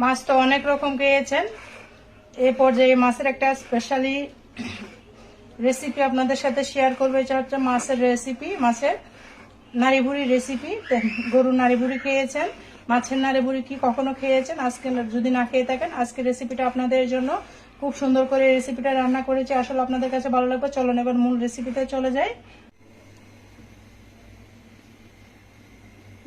মাছ তো অনেক রকম খেয়েছেন, এই পর্যায়ে মাছের একটা স্পেশালি রেসিপি আপনাদের সাথে শেয়ার করবো। এটা হচ্ছে মাছের রেসিপি, মাছের নাড়িভুড়ি রেসিপি। গরুর নাড়িভুড়ি খেয়েছেন, মাছের নাড়িভুড়ি কি কখনো খেয়েছেন? আজকে যদি না খেয়ে থাকেন, আজকে রেসিপিটা আপনাদের জন্য খুব সুন্দর করে রেসিপিটা রান্না করেছি। আসলে আপনাদের কাছে ভালো লাগবে। চলুন এবার মূল রেসিপিতে চলে যাই।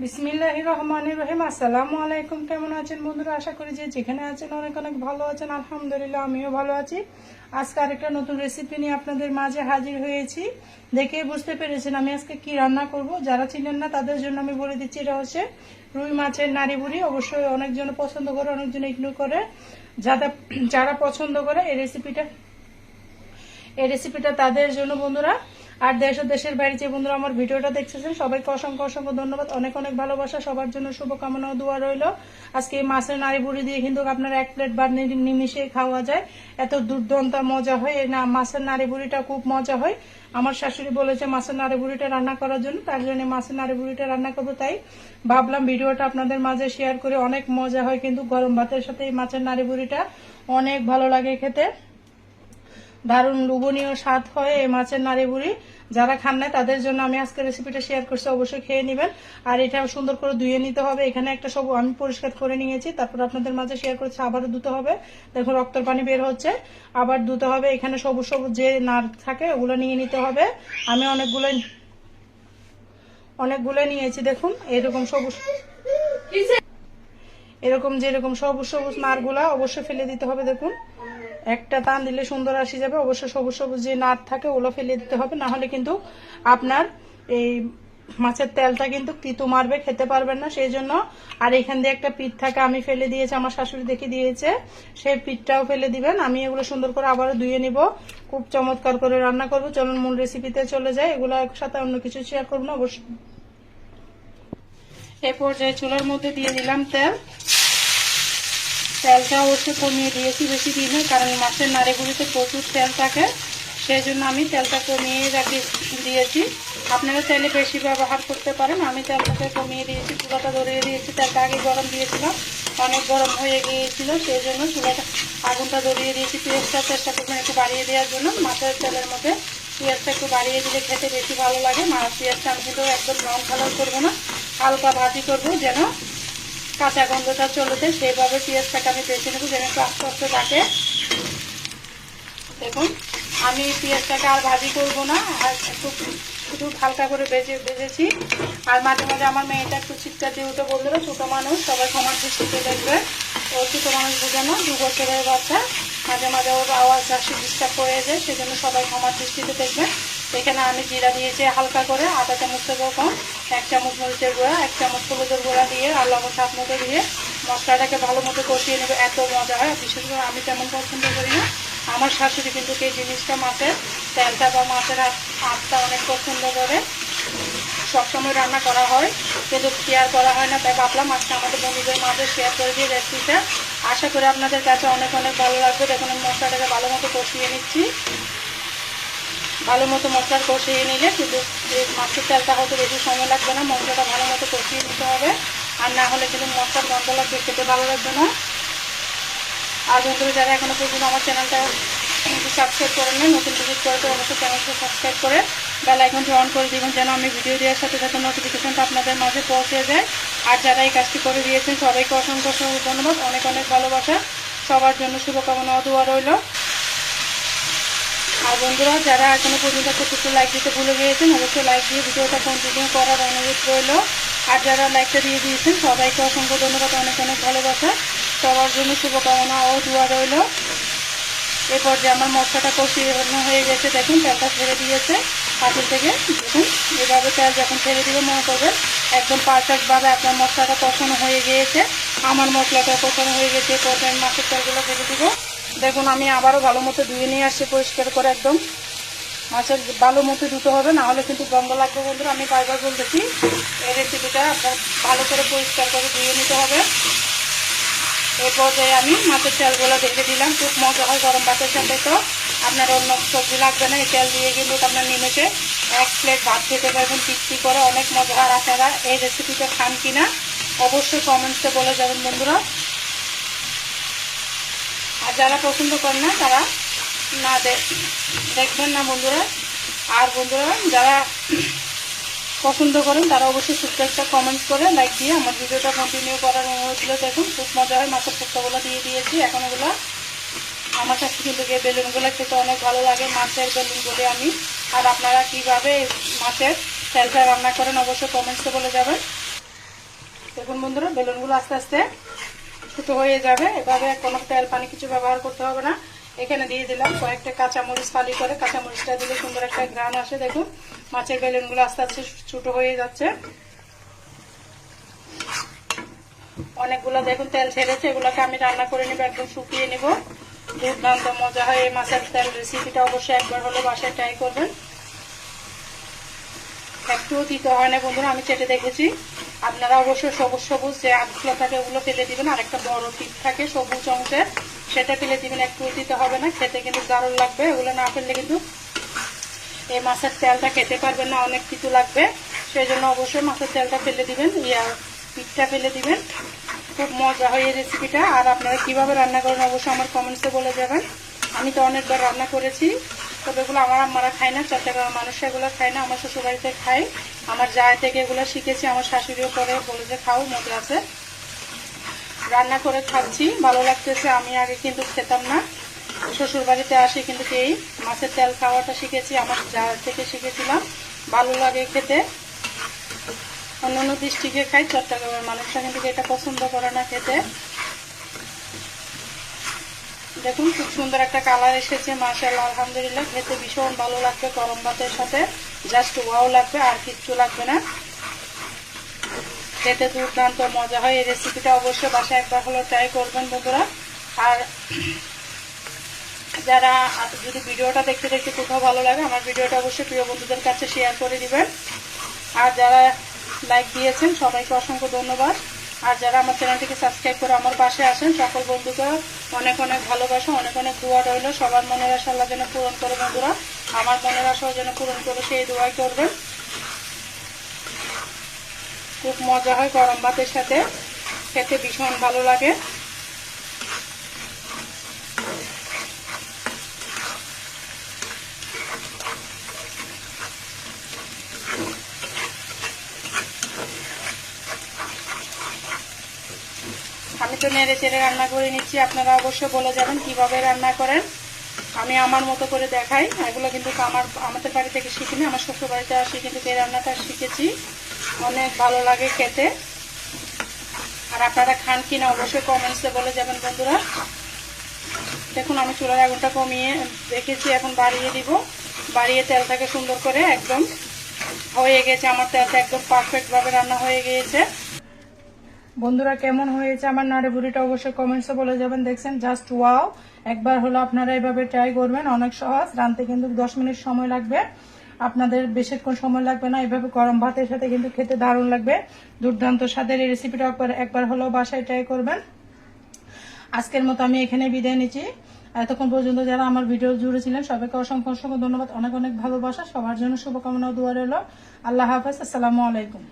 বিসমিল্লাহির রহমানির রহিম। আসসালামু আলাইকুম। কেমন আছেন বন্ধুরা? আশা করি যে যেখানে আছেন অনেক অনেক ভালো আছেন। আলহামদুলিল্লাহ আমিও ভালো আছি। আজকে আরেকটা নতুন রেসিপি নিয়ে আপনাদের মাঝে হাজির হয়েছি। দেখে বুঝতে পেরেছেন আমি আজকে কি রান্না করব। যারা চিনেন না তাদের জন্য আমি বলে দিচ্ছি, এটা হচ্ছে রুই মাছের নাড়িভুড়ি। অবশ্যই অনেকজন পছন্দ করে, অনেকজন ইগনোর করে। যারা পছন্দ করে এই রেসিপিটা তাদের জন্য বন্ধুরা। আর দেশ ও দেশের বাইরে যে বন্ধুরা আমার ভিডিওটা দেখতেছেন সবাইকে অসংখ্য অসংখ্য ধন্যবাদ, অনেক অনেক ভালোবাসা। সবার জন্য শুভকামনা ও দোয়া রইল। আজকে এই মাছের নাড়িভুড়ি দিয়ে কিন্তু আপনার এক প্লেট বা নিমিশে খাওয়া যায়, এত দুর্দান্ত মজা হয়। এই মাছের নাড়িভুড়িটা খুব মজা হয়। আমার শাশুড়ি বলেছে মাছের নাড়িভুড়িটা রান্না করার জন্য, তার জন্য মাছের নাড়িভুড়িটা রান্না করবো। তাই ভাবলাম ভিডিওটা আপনাদের মাঝে শেয়ার করে। অনেক মজা হয় কিন্তু গরম ভাতের সাথে এই মাছের নাড়িভুড়িটা অনেক ভালো লাগে খেতে। দারুণ লোভনীয় স্বাদ হয় এই মাছের নাড়িভুড়ি। যারা খান না তাদের জন্য আমি আজকে রেসিপিটা শেয়ার করছি, অবশ্যই খেয়ে নেবেন। আর এটা সুন্দর করে ধুয়ে নিতে হবে। এখানে একটা সব আমি পরিষ্কার করে নিয়েছি, তারপর আপনাদের মাঝে শেয়ার করছি। আবারও ধুতে হবে, দেখুন রক্তের পানি বের হচ্ছে, আবার ধুতে হবে। এখানে সবুজ সবুজ যে নাড় থাকে ওগুলো নিয়ে নিতে হবে। আমি অনেকগুলো নিয়েছি। দেখুন এরকম সবুজ, যেরকম সবুজ সবুজ নাড়গুলা অবশ্যই ফেলে দিতে হবে। দেখুন একটা টান দিলে সুন্দর আসি যাবে। অবশ্যই সবুজ সবুজ যে নাড় থাকে ওগুলো ফেলে দিতে হবে, না হলে কিন্তু আপনার এই মাছের তেলটা কিন্তু তিতো মারবে, খেতে পারবেন না সেই জন্য। আর এখান দিয়ে একটা পিঠ থাকে, আমি ফেলে দিয়েছি, আমার শাশুড়ি দেখে দিয়েছে, সেই পিঠটাও ফেলে দিবেন। আমি এগুলো সুন্দর করে আবারও ধুয়ে নিব, খুব চমৎকার করে রান্না করবো। চলুন মূল রেসিপিতে চলে যায়। এগুলো একসাথে অন্য কিছু শেয়ার করবো না অবশ্যই। এই পর্যায়ে চুলার মধ্যে দিয়ে দিলাম তেল। তেলটা অবশ্যই কমিয়ে দিয়েছি, বেশি দিই না, কারণ মাছের নাড়িভুড়িতে প্রচুর তেল থাকে, সেই জন্য আমি তেলটা কমিয়ে দিয়েছি। আপনারা চাইলে বেশি ব্যবহার করতে পারেন। আমি তেলটাকে কমিয়ে দিয়েছি, চুলাটা ধরিয়ে দিয়েছি। তেলটা আগে গরম দিয়েছিলাম, অনেক গরম হয়ে গিয়েছিল, সেই জন্য চুলাটা আগুনটা ধরিয়ে দিয়েছি। পেঁয়াজটা চেষ্টা করবেন একটু বাড়িয়ে দেওয়ার জন্য। মাছের তেলের মধ্যে পেঁয়াজটা একটু বাড়িয়ে দিলে খেতে বেশি ভালো লাগে। পেঁয়াজটা আমি কিন্তু একদম ব্রাউন কালার করবো না, হালকা ভাজি করবো, যেন কাঁচা গন্ধটা চলে যায়। সেইভাবে পেঁয়াজটাকে আমি বেছে নেবো, যেন একটু আস্তে আস্তে থাকে। দেখুন আমি পেঁয়াজটাকে আর ভাজি করবো না, আর একটু শুধু হালকা করে ভেজেছি। আর মাঝে মাঝে আমার মেয়েটা একটু চিৎকার দিয়ে উঠে বললো, ছোটো মানুষ সবাই ক্ষমার দৃষ্টিতে দেখবে। ও ছোটো মানুষ বোঝানো, 2 বছরের বাচ্চা, মাঝে মাঝে ওর আওয়াজ আসে, ডিস্টার্ব হয়ে যায়, সেই জন্য সবাই ক্ষমার দৃষ্টিতে দেখবেন। এখানে আমি জিরা দিয়েছি হালকা করে, আধা চামচ থেকে কম, 1 চামচ মরিচের গুঁড়া, 1 চামচ হলুদের গুঁড়া দিয়ে আর লবণ স্বাদ মতো দিয়ে মশলাটাকে ভালো মতো কষিয়ে নেবে। এত মজা হয়, বিশেষ করে আমি তেমন পছন্দ করি না, আমার শাশুড়ি কিন্তু এই জিনিসটা মাছের তেলটা বা মাছের আঁচটা অনেক পছন্দ করে। সবসময় রান্না করা হয় কিন্তু শেয়ার করা হয় না, তাই ভাবলাম আজকে আমাদের বন্ধুদের মাঝে শেয়ার করে দিয়ে রেসিপিটা। আশা করি আপনাদের কাছে অনেক অনেক ভালো লাগবে। দেখুন আমি মশলাটাকে ভালো মতো কষিয়ে নিচ্ছি। ভালো মতো মশলা কষিয়ে নিলে কিন্তু মাছের তেলটা হয়তো বেশি সময় লাগবে না, মশলাটা ভালো মতো কষিয়ে নিতে হবে, আর না হলে কিন্তু মশলার গন্ধ লাগবে, খেতে ভালো লাগবে না। আর বন্ধুরা যারা এখনো পর্যন্ত আমার চ্যানেলটা সাবস্ক্রাইব করেন না, নতুন ভিজিট করে তো অবশ্যই চ্যানেলটা সাবস্ক্রাইব করে বেল আইকনটি অন করে দিবেন, যেন আমি ভিডিও দেওয়ার সাথে সাথে নোটিফিকেশনটা আপনাদের মাঝে পৌঁছে যায়। আর যারা এই কাজটি করে দিয়েছেন সবাইকে অসংখ্য অসংখ্য ধন্যবাদ, অনেক অনেক ভালোবাসা। সবার জন্য শুভকামনা ও দোয়া রইল। আর বন্ধুরা যারা এখনো পর্যন্ত একটু লাইক দিতে ভুলে গিয়েছেন, অবশ্যই লাইক দিয়ে ভিডিওটা কন্টিনিউ করার অনুরোধ রইল। আর যারা লাইকটা দিয়ে দিয়েছেন সবাইকে অসংখ্য ধন্যবাদ, অনেক অনেক ভালোবাসা। সবার জন্য শুভকামনা ও দোয়া রইল। এরপর যে আমার মশলাটা কষানো হয়ে গেছে, দেখুন তেলটা ছেড়ে দিয়েছে পাতিল থেকে। দেখুন এভাবে তেল যখন ছেড়ে দিবে মনে করবেন একদম পারফেক্টভাবে আপনার মশলাটা কষানো হয়ে গিয়েছে। আমার মশলাটা কষানো হয়ে গেছে, এরপর আমি মাছের তেলগুলো ফেলে দিব। দেখুন আমি আবারও ভালো মতো ধুয়ে নিয়ে আসছি পরিষ্কার করে। একদম মাছের ভালো মতো ধুতে হবে, না হলে কিন্তু গন্ধ লাগবে। বন্ধুরা আমি বারবার বলতেছি এই রেসিপিটা আপনার ভালো করে পরিষ্কার করে ধুয়ে নিতে হবে। এই পর্যায়ে আমি মাছের তেলগুলো ঢেকে দিলাম। খুব মজা হয় গরম ভাতের সাথে, তো আপনার অন্য সবজি লাগবে না, এই তেল দিয়ে কিন্তু আপনার নিমেষে 1 প্লেট ভাত খেতে পারবেন তৃপ্তি করে, অনেক মজা। আর আপনারা এই রেসিপিটা খান কিনা অবশ্যই কমেন্টসে বলে যাবেন বন্ধুরা। আর যারা পছন্দ করেন না তারা না দেখবেন না বন্ধুরা। আর বন্ধুরা যারা পছন্দ করেন তারা অবশ্যই ছোট্ট একটা কমেন্টস করে লাইক দিয়ে আমার ভিডিওটা কন্টিনিউ করার অনুরোধ ছিল। দেখুন খুব মজা হয়, মাছের পোক্তাগুলো দিয়ে দিয়েছি। এখন এগুলো আমার কাছে কিন্তু এই বেলুনগুলো খেতে অনেক ভালো লাগে, মাছের বেলুন বলে আমি। আর আপনারা কীভাবে মাছের তেলটা রান্না করেন অবশ্যই কমেন্টসে বলে যাবেন। দেখুন বন্ধুরা বেলুনগুলো আস্তে আস্তে ছোটো হয়ে যাবে, এভাবে কোনো তেল পানি কিছু ব্যবহার করতে হবে না। এখানে দিয়ে দিলাম কয়েকটা কাঁচামরিচ ফালি করে, কাঁচামরিচটা দিলে সুন্দর একটা ঘ্রাণ আসে। দেখুন মাছের বেলুনগুলো আস্তে আস্তে ছোটো হয়ে যাচ্ছে, অনেকগুলো দেখুন তেল ছেড়েছে। এগুলোকে আমি রান্না করে নেবো, একদম শুকিয়ে নেব। দুর্দান্ত মজা হয় এই মাছের তেল রেসিপিটা, অবশ্যই একবার হলে বাসায় ট্রাই করবেন। একটুও দিতে হয় না বন্ধুরা, আমি চেটে দেখেছি। আপনারা অবশ্যই সবুজ সবুজ যে আঁশগুলো থাকে ওগুলো ফেলে দিবেন, আর একটা বড় পিঠ থাকে সবুজ অংশের সেটা ফেলে দিবেন, একটুও দিতে হবে না। খেতে কিন্তু দারুণ লাগবে, ওগুলো না ফেললে কিন্তু এই মাছের তেলটা খেতে পারবেন না, অনেক কিছু লাগবে। সেই জন্য অবশ্যই মাছের তেলটা ফেলে দিবেন, পিঠটা ফেলে দিবেন। খুব মজা হয় এই রেসিপিটা। আর আপনারা কিভাবে রান্না করেন অবশ্যই আমার কমেন্টসে বলে যাবেন। আমি তো অনেকবার রান্না করেছি, তবে এগুলো আমার আম্মারা খায় না, চট্টগ্রামের মানুষ এগুলো খায় না, আমার শ্বশুরবাড়িতে খাই। আমার জায় থেকে এগুলো শিখেছি, আমার শাশুড়িও করে বলে যে খাও, মজা আছে। রান্না করে খাচ্ছি, ভালো লাগতেছে। আমি আগে কিন্তু খেতাম না, শ্বশুরবাড়িতে আসি কিন্তু এই মাছের তেল খাওয়াটা শিখেছি, আমার জায় থেকে শিখেছিলাম। ভালো লাগে খেতে। অন্যান্য ডিস্ট্রিক্টে খাই, চট্টগ্রামের মানুষরা কিন্তু এটা পছন্দ করে না খেতে। দেখুন খুব সুন্দর একটা কালার এসেছে, মাশাআল্লাহ আলহামদুলিল্লাহ। খেতে ভীষণ ভালো লাগবে, গরম ভাতের সাথে জাস্ট ওয়াও লাগবে, আর কিচ্ছু লাগবে না। খেতে দুর্দান্ত মজা হয় এই রেসিপিটা, অবশ্যই বাসায় একবার হলো ট্রাই করবেন বন্ধুরা। আর যারা যদি ভিডিওটা দেখতে দেখতে কোথাও ভালো লাগে আমার ভিডিওটা অবশ্যই প্রিয় বন্ধুদের কাছে শেয়ার করে দিবেন। আর যারা লাইক দিয়েছেন সবাইকে অসংখ্য ধন্যবাদ। আর যারা আমার চ্যানেলটিকে সাবস্ক্রাইব করে আমার পাশে আসেন সকল বন্ধুকে অনেক অনেক ভালোবাসা, অনেক অনেক দোয়া রইল। সবার মনের আশা আল্লাহ যেন পূরণ করে বন্ধুরা, আমার মনের আশাও যেন পূরণ করে সেই দোয়াই করবেন। খুব মজা হয় গরম ভাতের সাথে, খেতে ভীষণ ভালো লাগে। আমি তো নেড়ে চেড়ে রান্না করে নিচ্ছি, আপনারা অবশ্যই বলে যাবেন কিভাবে রান্না করেন। আমি আমার মতো করে দেখাই, এগুলো কিন্তু আমাদের বাড়ি থেকে শিখিনি, আমার শ্বশুর বাড়িতে আসি কিন্তু এই রান্নাটা শিখেছি। অনেক ভালো লাগে খেতে। আর আপনারা খান কিনা অবশ্যই কমেন্টসে বলে যাবেন বন্ধুরা। দেখুন আমি চুলার আগুনটা কমিয়ে রেখেছি, এখন বাড়িয়ে দিব। বাড়িয়ে তেলটাকে সুন্দর করে একদম হয়ে গেছে, আমার তেলটা একদম পারফেক্টভাবে রান্না হয়ে গিয়েছে। বন্ধুরা কেমন হয়েছে আমার নাড়ে বুড়িটা অবশ্যই কমেন্টসে বলে যাবেন। দেখছেন জাস্ট ওয়াও, একবার হলো আপনারা এভাবে ট্রাই করবেন, অনেক সহজ। রাঁধতে কিন্তু 10 মিনিট সময় লাগবে, আপনাদের বেশিক্ষণ সময় লাগবে না। এভাবে গরম ভাতের সাথে কিন্তু খেতে দারুণ লাগবে, দুর্দান্ত স্বাদের এই রেসিপিটা একবার হলো বাসায় ট্রাই করবেন। আজকের মতো আমি এখানে বিদায় নিচ্ছি। এতক্ষণ পর্যন্ত যারা আমার ভিডিও জুড়ে ছিলেন সবাইকে অসংখ্য অসংখ্য ধন্যবাদ, অনেক অনেক ভালোবাসা। সবার জন্য শুভকামনা ও দোয়া রইল। আল্লাহ হাফেজ, আসসালামু আলাইকুম।